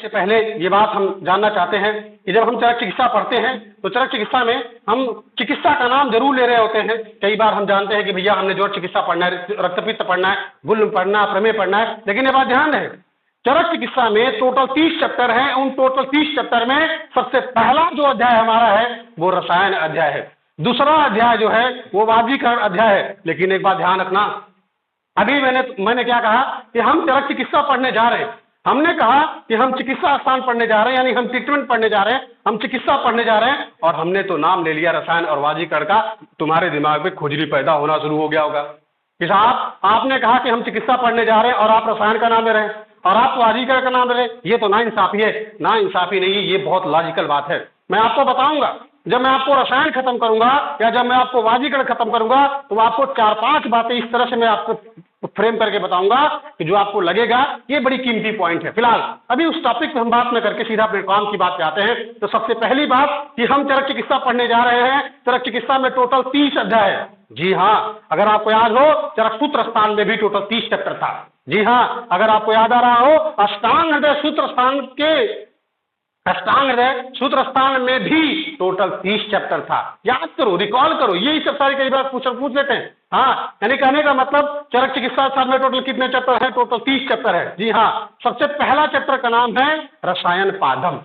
से पहले ये बात हम जानना चाहते हैं कि जब हम चरक चिकित्सा पढ़ते हैं तो चरक चिकित्सा में हम चिकित्सा का नाम जरूर ले रहे होते हैं। कई बार हम जानते हैं कि भैया हमने जोड़ चिकित्सा पढ़ना है, रक्तपित्त पढ़ना है, गुल्म पढ़ना है, प्रमेय पढ़ना है, लेकिन ये बात ध्यान रहे चरक चिकित्सा में टोटल 30 चैप्टर हैं। उन टोटल 30 चैप्टर में सबसे पहला जो अध्याय हमारा है वो रसायन अध्याय है। दूसरा अध्याय जो है वो वाजीकरण अध्याय है। लेकिन एक बात ध्यान रखना, अभी मैंने क्या कहा कि हम चरक चिकित्सा पढ़ने जा रहे हैं। हमने कहा कि हम चिकित्सा स्थान पढ़ने जा रहे हैं, यानी हम ट्रीटमेंट पढ़ने जा रहे हैं, हम चिकित्सा पढ़ने जा रहे हैं, और हमने तो नाम ले लिया रसायन और वाजीकरण का। तुम्हारे दिमाग में खुजली पैदा होना शुरू हो गया होगा कि साहब आपने कहा कि हम चिकित्सा पढ़ने जा रहे हैं और आप रसायन का नाम ले रहे हैं और आप वाजीकरण का नाम ले रहे हैं। ये तो नाइंसाफी है। नाइंसाफी नहीं, ये बहुत लॉजिकल बात है। मैं आपको बताऊंगा, जब मैं आपको रसायन खत्म करूंगा या जब मैं आपको वाजीकरण खत्म करूंगा तो आपको 4-5 बातें इस तरह से मैं आपको फ्रेम करके बताऊंगा कि जो आपको लगेगा ये बड़ी कीमती पॉइंट है। फिलहाल अभी उस टॉपिक पे हम बात न करके सीधा अपने काम की बात पे आते हैं। तो सबसे पहली बात कि हम चरक चिकित्सा पढ़ने जा रहे हैं। चरक चिकित्सा में टोटल 30 अध्याय है। जी हाँ, अगर आपको याद हो चरक सूत्र स्थान में भी टोटल 30 चैप्टर था। जी हाँ, अगर आपको याद आ रहा हो अष्टांग हृदय सूत्र स्थान के अष्टांग हृदय सूत्र स्थान में भी टोटल 30 चैप्टर था। याद करो, रिकॉल करो, यही सब सारी कई बार पूछ लेते हैं। हाँ, यानी कहने का मतलब चरक चिकित्सा स्थान में टोटल कितने चैप्टर हैं? टोटल 30 चैप्टर है। जी हाँ, सबसे पहला चैप्टर का नाम है रसायन पादम।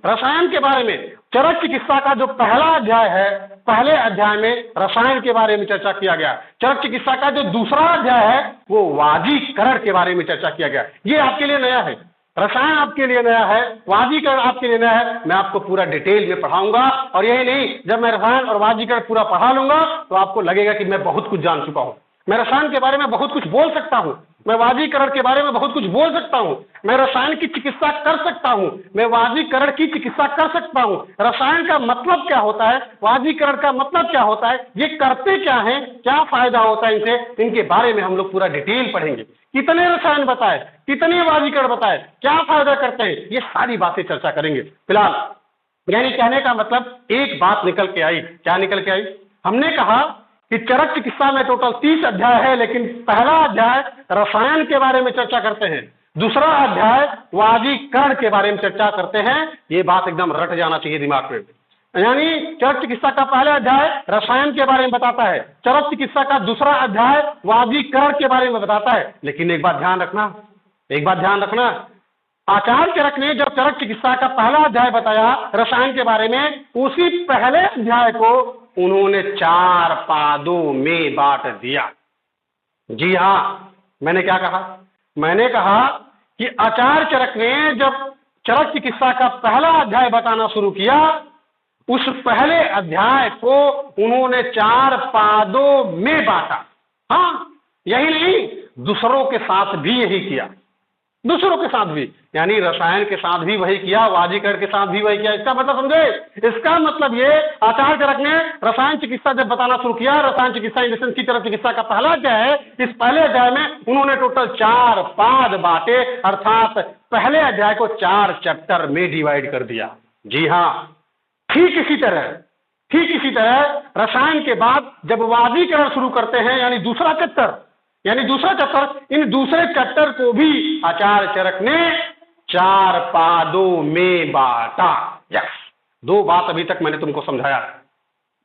रसायन के बारे में चरक चिकित्सा का जो पहला अध्याय है, पहले अध्याय में रसायन के बारे में चर्चा किया गया। चरक चिकित्सा का जो दूसरा अध्याय है वो वाजीकरण के बारे में चर्चा किया गया। ये आपके लिए नया है, रसायन आपके लिए नया है, वाजीकरण आपके लिए नया है। मैं आपको पूरा डिटेल में पढ़ाऊंगा, और यही नहीं, जब मैं रसायन और वाजीकरण पूरा पढ़ा लूंगा तो आपको लगेगा कि मैं बहुत कुछ जान चुका हूं। मैं रसायन के बारे में बहुत कुछ बोल सकता हूं, मैं वाजीकरण के बारे में बहुत कुछ बोल सकता हूं, मैं रसायन की चिकित्सा कर सकता हूं, मैं वाजीकरण की चिकित्सा कर सकता हूं। रसायन का मतलब क्या होता है, वाजीकरण का मतलब क्या होता है, ये करते क्या है, क्या फायदा होता है इनसे, इनके बारे में हम लोग पूरा डिटेल पढ़ेंगे। कितने रसायन बताए, कितने वाजीकरण बताए, क्या फायदा करते हैं, ये सारी बातें चर्चा करेंगे। फिलहाल यानी कहने का मतलब एक बात निकल के आई। क्या निकल के आई? हमने कहा कि चरक चिकित्सा में टोटल 30 अध्याय है, लेकिन पहला अध्याय रसायन के बारे में चर्चा करते हैं, दूसरा अध्याय वाजीकरण के बारे में चर्चा करते हैं। ये बात एकदम रट जाना चाहिए दिमाग में। यानी चरक चिकित्सा का पहला अध्याय रसायन के बारे में बताता है, चरक चिकित्सा का दूसरा अध्याय वाजीकरण के बारे में बताता है। लेकिन एक बात ध्यान रखना, एक बात ध्यान रखना, आचार्य चरक ने जब चरक चिकित्सा का पहला अध्याय बताया रसायन के बारे में, उसी पहले अध्याय को उन्होंने 4 पादों में बांट दिया। जी हाँ, मैंने क्या कहा? मैंने कहा कि आचार्य चरक ने जब चरक चिकित्सा का पहला अध्याय बताना शुरू किया, उस पहले अध्याय को उन्होंने 4 पादों में बांटा। हाँ, यही नहीं, दूसरों के साथ भी यही किया, दूसरों के साथ भी, यानी रसायन के साथ भी वही किया, वाजीकरण के साथ भी वही किया। इसका मतलब समझे? इसका मतलब ये आचार्य चरक ने रसायन चिकित्सा जब बताना शुरू किया, रसायन चिकित्सा इंजेक्शन की चरक चिकित्सा का पहला अध्याय है, इस पहले अध्याय में उन्होंने टोटल 4 पाद बांटे, अर्थात पहले अध्याय को 4 चैप्टर में डिवाइड कर दिया। जी हाँ, ठीक इसी तरह रसायन के बाद जब वाजीकरण शुरू करते हैं, यानी दूसरा चैप्टर, इन दूसरे चैप्टर को भी आचार्य चरक ने 4 पादों में बांटा। यस, 2 बात अभी तक मैंने तुमको समझाया,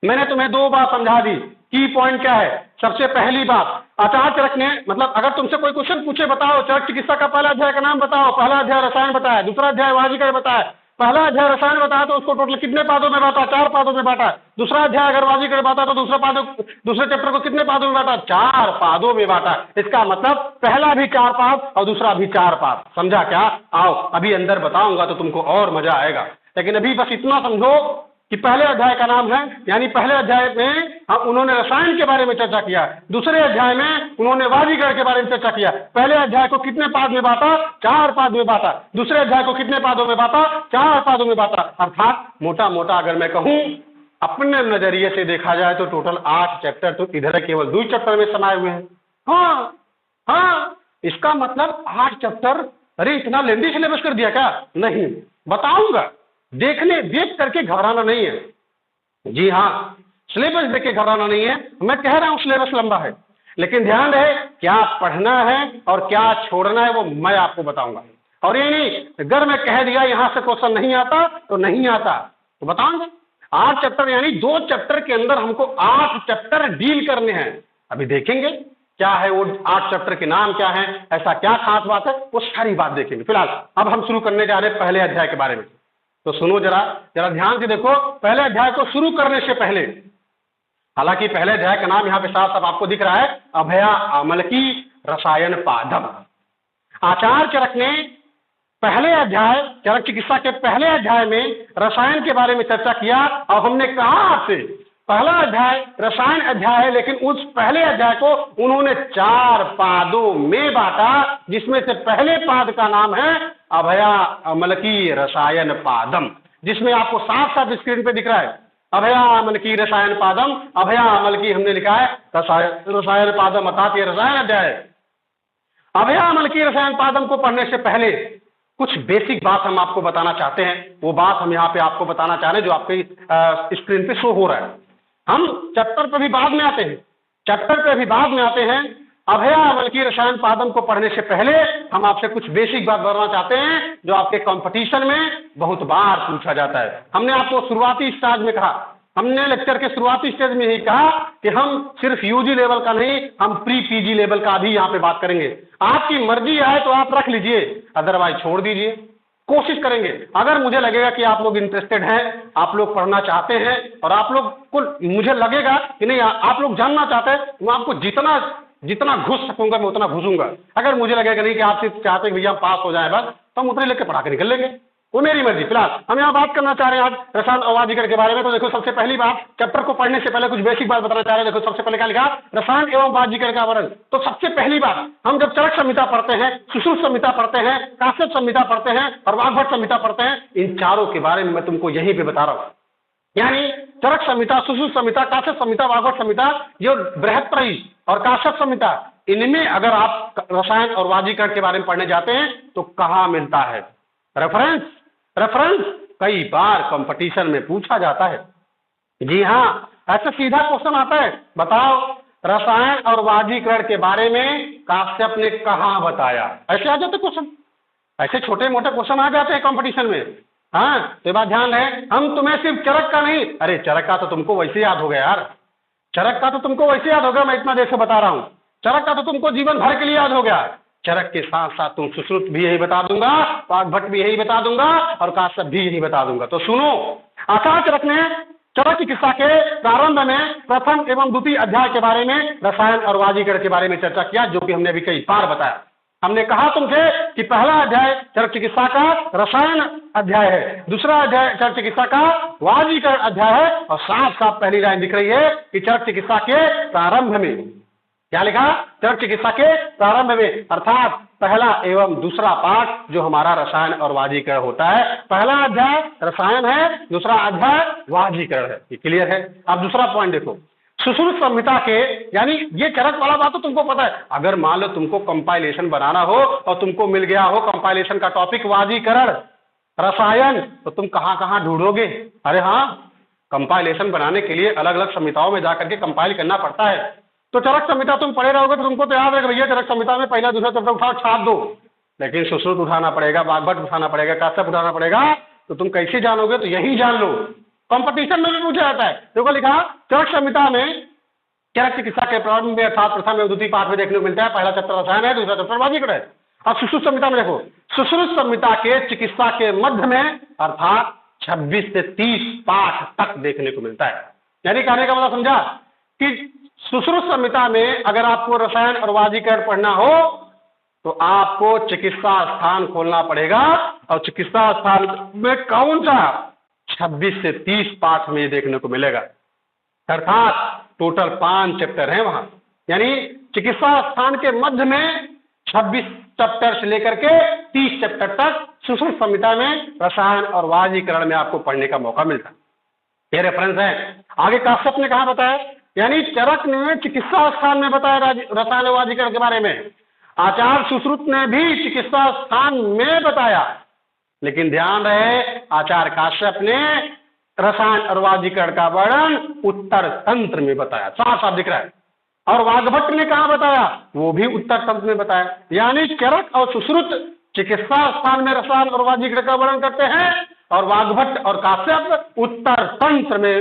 मैंने तुम्हें 2 बात समझा दी। की पॉइंट क्या है? सबसे पहली बात, आचार्य चरक ने, मतलब अगर तुमसे कोई क्वेश्चन पूछे, बताओ चरक चिकित्सा का पहला अध्याय का नाम बताओ, पहला अध्याय रसायन बताया, दूसरा अध्याय वाजीकरण बताया, पहला अध्याय रसायन बताया तो उसको टोटल कितने पादों में बांटा? 4 पादों में बांटा। दूसरा अध्याय अगर वाजीकरण बांटा तो दूसरे चैप्टर को कितने पादों में बांटा? 4 पादों में बांटा। इसका मतलब पहला भी 4 पाद और दूसरा भी 4 पाद। समझा क्या? आओ अभी अंदर बताऊंगा तो तुमको और मजा आएगा, लेकिन अभी बस इतना समझो कि पहले अध्याय का नाम है, यानी पहले अध्याय में उन्होंने रसायन के बारे में चर्चा किया, दूसरे अध्याय में उन्होंने वाजीकरण के बारे में चर्चा किया। पहले अध्याय को कितने पाद में बांटा? 4 पाद में बांटा। दूसरे अध्याय को कितने पादों में बांटा? 4 पादों में बांटा। अर्थात मोटा मोटा अगर मैं कहूं, अपने नजरिए से देखा जाए तो टोटल 8 चैप्टर तो इधर केवल 2 चैप्टर में समाये हुए हैं। हाँ, इसका मतलब 8 चैप्टर। अरे इतना लेंदी सिलेबस कर दिया क्या? नहीं, बताऊंगा, देख करके घबराना नहीं है। जी हाँ, सिलेबस देख के घबराना नहीं है। मैं कह रहा हूं सिलेबस लंबा है, लेकिन ध्यान रहे क्या पढ़ना है और क्या छोड़ना है वो मैं आपको बताऊंगा। और ये नहीं अगर मैं कह दिया यहां से क्वेश्चन नहीं आता तो नहीं आता, तो बताऊंगा 8 चैप्टर यानी 2 चैप्टर के अंदर हमको 8 चैप्टर डील करने हैं। अभी देखेंगे क्या है वो 8 चैप्टर के नाम क्या है, ऐसा क्या खास बात है, वो सारी बात देखेंगे। फिलहाल अब हम शुरू करने जा रहे हैं पहले अध्याय के बारे में। तो सुनो जरा जरा ध्यान से देखो, पहले अध्याय को शुरू करने से पहले, हालांकि पहले अध्याय का नाम यहाँ पे साफ साफ आपको दिख रहा है, अभया अमलकी रसायन पादम। आचार्य चरक ने पहले अध्याय चरक चिकित्सा के पहले अध्याय में रसायन के बारे में चर्चा किया और हमने कहा आपसे पहला अध्याय रसायन अध्याय है, लेकिन उस पहले अध्याय को उन्होंने 4 पादों में बांटा, जिसमें से पहले पाद का नाम है अभया अमलकी रसायन पादम, जिसमें आपको साफ साफ स्क्रीन पे दिख रहा है अभया अमलकी रसायन पादम। अभया अमलकी हमने लिखा है रसायन पादम, अर्थात ये रसायन अध्याय है। अभया अमलकी रसायन पादम को पढ़ने से पहले कुछ बेसिक बात हम आपको बताना चाहते हैं, वो बात हम यहाँ पे आपको बताना चाह रहे हैं जो आपके स्क्रीन पे शो हो रहा है। हम चैप्टर पे भी बाद में आते हैं, चैप्टर पे भी बाद में आते हैं। अभया अमलकी रसायन पादम को पढ़ने से पहले हम आपसे कुछ बेसिक बात बताना चाहते हैं जो आपके कंपटीशन में बहुत बार पूछा जाता है। हमने आपको शुरुआती स्टेज में कहा, हमने लेक्चर के शुरुआती स्टेज में यही कहा कि हम सिर्फ यूजी लेवल का नहीं, हम प्री पीजी लेवल का भी यहाँ पे बात करेंगे। आपकी मर्जी आए तो आप रख लीजिए, अदरवाइज छोड़ दीजिए। कोशिश करेंगे, अगर मुझे लगेगा कि आप लोग इंटरेस्टेड हैं, आप लोग पढ़ना चाहते हैं और आप लोग को मुझे लगेगा कि नहीं आप लोग जानना चाहते हैं, मैं आपको जितना घुस सकूंगा मैं उतना घुसूंगा। अगर मुझे लगेगा नहीं कि आप सिर्फ चाहते हैं भैया पास हो जाए बस, तो हम उतने लेकर पढ़ा के निकल लेंगे, वो मेरी मर्जी। फिलहाल हम यहाँ बात करना चाह रहे हैं आज रसायन और वाजीकरण के बारे में। तो देखो सबसे पहली बात, चैप्टर को पढ़ने से पहले कुछ बेसिक बात बताना चाह रहे हैं। देखो सबसे पहले क्या लिखा, रसायन एवं वाजीकरण का वर्णन। तो सबसे पहली बात, हम जब चरक संहिता पढ़ते हैं, सुश्रुत संहिता पढ़ते हैं, काश्यप संहिता पढ़ते हैं और वाग्भट संहिता पढ़ते हैं, इन चारों के बारे में मैं तुमको यहीं पे बता रहा हूँ। यानी चरक संहिता, सुश्रुत संहिता, काश्यप संहिता, वाग्भट संहिता, जो बृहत्त्रयी और काश्यप संहिता, इनमें अगर आप रसायन और वाजीकरण के बारे में पढ़ने जाते हैं तो कहाँ मिलता है रेफरेंस कई बार कंपटीशन में पूछा जाता है। जी हाँ, ऐसा सीधा क्वेश्चन आता है, बताओ रसायन और वाजीकरण के बारे में काश्यप ने कहाँ बताया। ऐसे आ जाते क्वेश्चन, ऐसे छोटे मोटे क्वेश्चन आ जाते हैं कंपटीशन में। हाँ, तो बात ध्यान रहे, हम तुम्हें सिर्फ चरक का नहीं, अरे चरक का तो तुमको वैसे याद हो गया यार, चरक का तो तुमको वैसे याद होगा, मैं इतना देर से बता रहा हूँ। चरक का तो तुमको जीवन भर के लिए याद हो गया। चरक के साथ साथ तुम सुश्रुत भी यही बता दूंगा, वाग्भट भी यही बता दूंगा और काश्यप भी यही बता दूंगा। तो सुनो, आचार्य चरक ने चरक चिकित्सा के प्रारंभ में प्रथम एवं द्वितीय अध्याय के बारे में रसायन और वाजीकरण के बारे में चर्चा किया, जो कि हमने अभी कई बार बताया। हमने कहा तुमसे कि पहला अध्याय चरक चिकित्सा का रसायन अध्याय है, दूसरा अध्याय चरक चिकित्सा का वाजीकरण अध्याय है, और साफ साफ पहली लाइन दिख रही है कि चरक चिकित्सा के प्रारंभ में क्या लिखा, चरक चिकित्सा के प्रारंभ में, अर्थात पहला एवं दूसरा पाठ जो हमारा रसायन और वाजीकरण होता है। पहला अध्याय रसायन है, दूसरा अध्याय वाजीकरण है। ये क्लियर है। अब दूसरा पॉइंट देखो, सुश्रुत संहिता के, यानी ये चरक वाला बात तो तुमको पता है। अगर मान लो तुमको कंपाइलेशन बनाना हो और तुमको मिल गया हो कंपाइलेशन का टॉपिक वाजीकरण रसायन, तो तुम कहाँ कहाँ ढूंढोगे। अरे हाँ, कंपाइलेशन बनाने के लिए अलग अलग संहिताओं में जाकर के कंपाइल करना पड़ता है। तो चरक संहिता तुम पढ़े रहोगे तो तुमको तो याद है भैया चरक संहिता में पहला दूसरा चैप्टर उठाओ छाप दो, लेकिन सुश्रुत उठाना पड़ेगा, वाग्भट उठाना पड़ेगा, काश्यप उठाना पड़ेगा, तो तुम कैसे जानोगे, तो यही जान लो। कंपटीशन में भी पूछा जाता है। देखो लिखा, चरक संहिता में चरक चिकित्सा के प्रारंभ में अर्थात प्रथम एवं द्वितीय पाठ में देखने को मिलता है। पहला चैप्टर रसायन है, दूसरा चैप्टर वाजीकरण है। अब सुश्रुत संहिता में देखो, सुश्रुत संहिता के चिकित्सा के मध्य में अर्थात 26 से 30 पाठ तक देखने को मिलता है। यानी कहने का मतलब समझा कि सुश्रुत संहिता में अगर आपको रसायन और वाजीकरण पढ़ना हो तो आपको चिकित्सा स्थान खोलना पड़ेगा, और चिकित्सा स्थान में कौन सा 26 से 30 पाठ में देखने को मिलेगा। अर्थात टोटल 5 चैप्टर हैं वहां। यानी चिकित्सा स्थान के मध्य में 26 चैप्टर से लेकर के 30 चैप्टर तक सुश्रुत संहिता में रसायन और वाजीकरण में आपको पढ़ने का मौका मिलता है। ये रेफरेंस है। आगे काश्यप ने कहा बताया, यानी चरक ने चिकित्सा स्थान में बताया रसायन और वाजीकरण के बारे में, आचार्य सुश्रुत ने भी चिकित्सा स्थान में बताया, लेकिन ध्यान रहे आचार्य काश्यप ने रसायन और वाजीकरण का वर्णन उत्तर तंत्र में बताया, साफ साफ दिख रहा है। और वाग्भट ने कहा बताया, वो भी उत्तर तंत्र में बताया। यानी चरक और सुश्रुत चिकित्सा स्थान में रसायन और वाजीकरण का वर्णन करते हैं, और वाग्भट और काश्यप उत्तर तंत्र में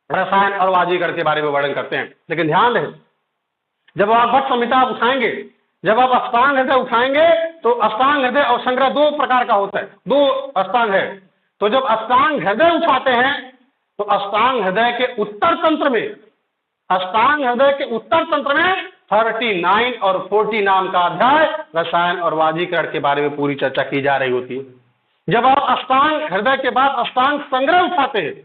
रसायन और वाजीकरण के बारे में वर्णन करते हैं। लेकिन ध्यान रहे, जब वाग्भट संहिता आप उठाएंगे, जब आप अष्टांग हृदय उठाएंगे, तो अष्टांग हृदय और संग्रह दो प्रकार का होता है, दो अष्टांग है। तो जब अष्टांग हृदय उठाते हैं तो अष्टांग हृदय के उत्तर तंत्र में, अष्टांग हृदय के उत्तर तंत्र में 39 और 40 नाम का अध्याय रसायन और वाजीकरण के बारे में पूरी चर्चा की जा रही होती है। जब आप अष्टांग हृदय के बाद अष्टांग संग्रह उठाते हैं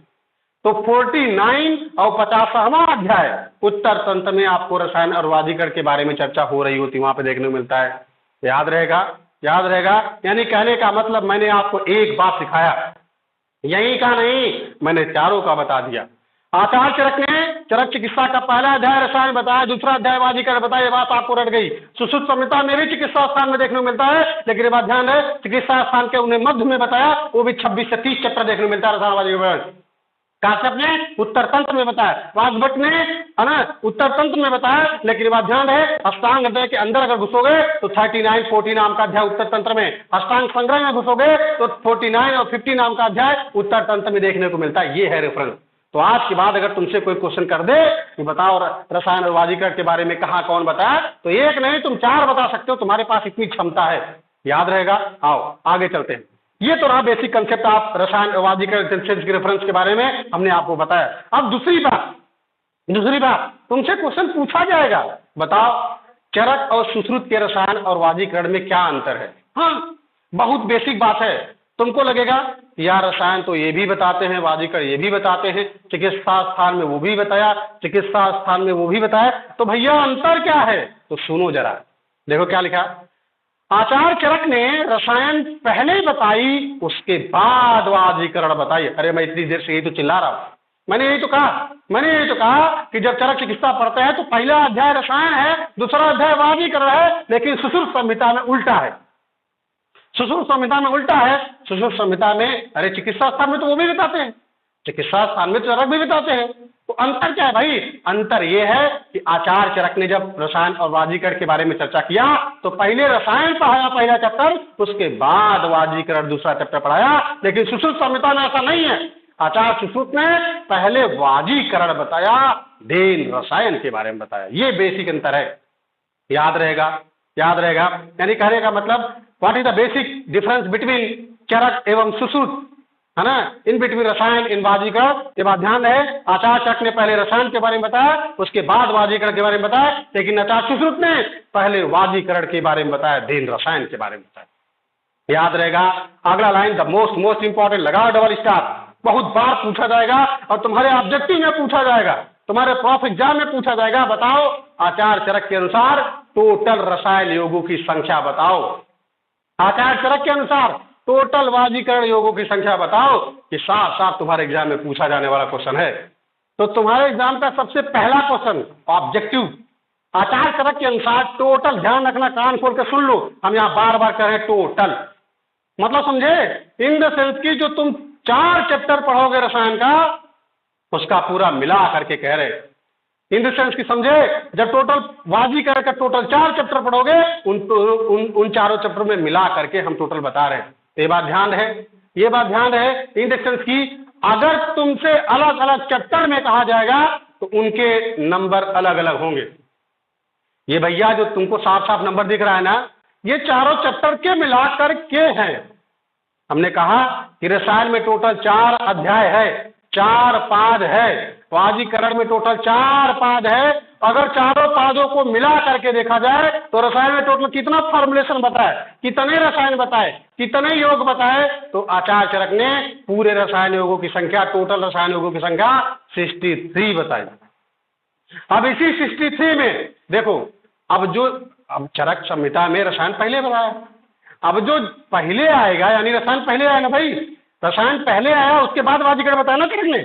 तो 49 और 50वां अध्याय उत्तर तंत्र में आपको रसायन और वाजीकरण के बारे में चर्चा हो रही होती, वहां पे देखने को मिलता है। याद रहेगा, याद रहेगा। यानी कहने का मतलब मैंने आपको एक बात सिखाया, यही का नहीं, मैंने चारों का बता दिया। आचार्य चरक ने चरक चिकित्सा का पहला अध्याय रसायन बताया, दूसरा अध्याय वाजीकरण बताया, ये बात आपको रट गई। सुश्रुत संहिता में भी चिकित्सा स्थान में देखने को मिलता है, लेकिन ये बात ध्यान है, चिकित्सा स्थान के उन्हें मध्य में बताया, वो भी 26 से 30 चैप्टर देखने को मिलता है रसायन वाजीकरण। काश्यप ने उत्तर तंत्र में बताया, वाग्भट ने है ना उत्तर तंत्र में बताया, लेकिन बात ध्यान है, अष्टांग हृदय के अंदर अगर घुसोगे तो 39, 40 नाम का अध्याय उत्तर तंत्र में, अष्टांग संग्रह में घुसोगे तो 49 और 50 नाम का अध्याय उत्तर तंत्र में देखने को मिलता है। ये है रेफरेंस। तो आज के बाद अगर तुमसे कोई क्वेश्चन कर दे कि बताओ रसायन और वाजीकरण के बारे में कहाँ कौन बताया, तो एक नहीं तुम 4 बता सकते हो, तुम्हारे पास इतनी क्षमता है। याद रहेगा। आओ आगे चलते हैं। ये तो रहा बेसिक कंसेप्ट, आप रसायन और वाजीकरण के रेफरेंस के बारे में हमने आपको बताया। अब दूसरी बात तुमसे क्वेश्चन पूछा जाएगा, बताओ चरक और सुश्रुत के रसायन और वाजीकरण में क्या अंतर है। हाँ, बहुत बेसिक बात है। तुमको लगेगा यार रसायन तो ये भी बताते हैं, वाजीकरण ये भी बताते हैं, चिकित्सा स्थान में वो भी बताया, चिकित्सा स्थान में वो भी बताया, तो भैया अंतर क्या है? तो सुनो जरा, देखो क्या लिखा। आचार्य चरक ने रसायन पहले बताई, उसके बाद वाजीकरण बताई। अरे मैं इतनी देर से यही तो चिल्ला रहा हूं, मैंने यही तो कहा कि जब चरक चिकित्सा पढ़ते हैं तो पहला अध्याय रसायन है, दूसरा अध्याय वाजीकरण है, लेकिन सुश्रुत संहिता में उल्टा है। सुश्रुत संहिता में उल्टा है। सुश्रुत संहिता में अरे चिकित्सा स्थान में तो वो भी बताते हैं, चिकित्सा स्थान में चरक भी बताते हैं। तो अंतर क्या है भाई? अंतर ये है कि आचार्य चरक ने जब रसायन और वाजीकरण के बारे में चर्चा किया तो पहले रसायन पढ़ाया पहला चैप्टर, उसके बाद वाजीकरण दूसरा चैप्टर पढ़ाया। लेकिन सुश्रुत संहिता में ऐसा नहीं है। आचार्य सुश्रुत ने पहले वाजीकरण बताया, देन रसायन के बारे में बताया। ये बेसिक अंतर है। याद रहेगा। यानी कहने का मतलब what is the basic difference between Charak एवं सुश्रुत, है ना, इन बिटवीन रसायन इन वाजीकरण। ये बात ध्यान रहे, आचार्य चरक ने पहले रसायन के बारे में बताया, उसके बाद वाजीकरण के बारे में बताया, लेकिन आचार्य सुश्रुत ने पहले वाजीकरण के बारे में बताया, देन रसायन के बारे में बताया। याद रहेगा। अगला लाइन द मोस्ट इंपॉर्टेंट, लगाओ डबल स्टार। बहुत बार पूछा जाएगा और तुम्हारे ऑब्जेक्टिव में पूछा जाएगा, तुम्हारे प्रॉफ एग्जाम में पूछा जाएगा। बताओ आचार्य चरक के अनुसार टोटल रसायन योगों की संख्या बताओ। आचार्य चरक के अनुसार टोटल वाजीकरण योगों की संख्या बताओ। कि साफ साफ तुम्हारे एग्जाम में पूछा जाने वाला क्वेश्चन है। तो तुम्हारे एग्जाम का सबसे पहला क्वेश्चन ऑब्जेक्टिव, आचार्य चरक के अनुसार टोटल, ध्यान रखना, कान खोल के सुन लो, हम यहाँ बार बार कह रहे हैं टोटल, मतलब समझे, इन द सेंस की जो तुम 4 चैप्टर पढ़ोगे रसायन का, उसका पूरा मिला करके कह रहे। इन द सेंस की समझे, जब टोटल वाजीकरण का टोटल 4 चैप्टर पढ़ोगे, उन चारों चैप्टर में मिला करके हम टोटल बता रहे हैं। ये बात ध्यान रहे। इन द सेंस की अगर तुमसे अलग अलग चैप्टर में कहा जाएगा तो उनके नंबर अलग अलग होंगे। ये भैया जो तुमको साफ साफ नंबर दिख रहा है ना, ये चारों चैप्टर के मिलाकर के हैं। हमने कहा कि रसायन में टोटल 4 अध्याय है, 4 पाद है, वाजीकरण में टोटल 4 पाद है। अगर चारों पादों को मिला करके देखा जाए तो रसायन में टोटल कितना फॉर्मुलेशन बताए, कितने रसायन बताए, कितने योग बताए, तो आचार्य चरक ने पूरे रसायन योगों की संख्या, टोटल रसायन योगों की संख्या 63 बताई। अब इसी 63 में देखो, अब चरक संहिता में रसायन पहले बताया, अब जो पहले आएगा, यानी रसायन पहले आया ना भाई, रसायन पहले आया, उसके बाद वाजीकरण बताया ना चरक ने,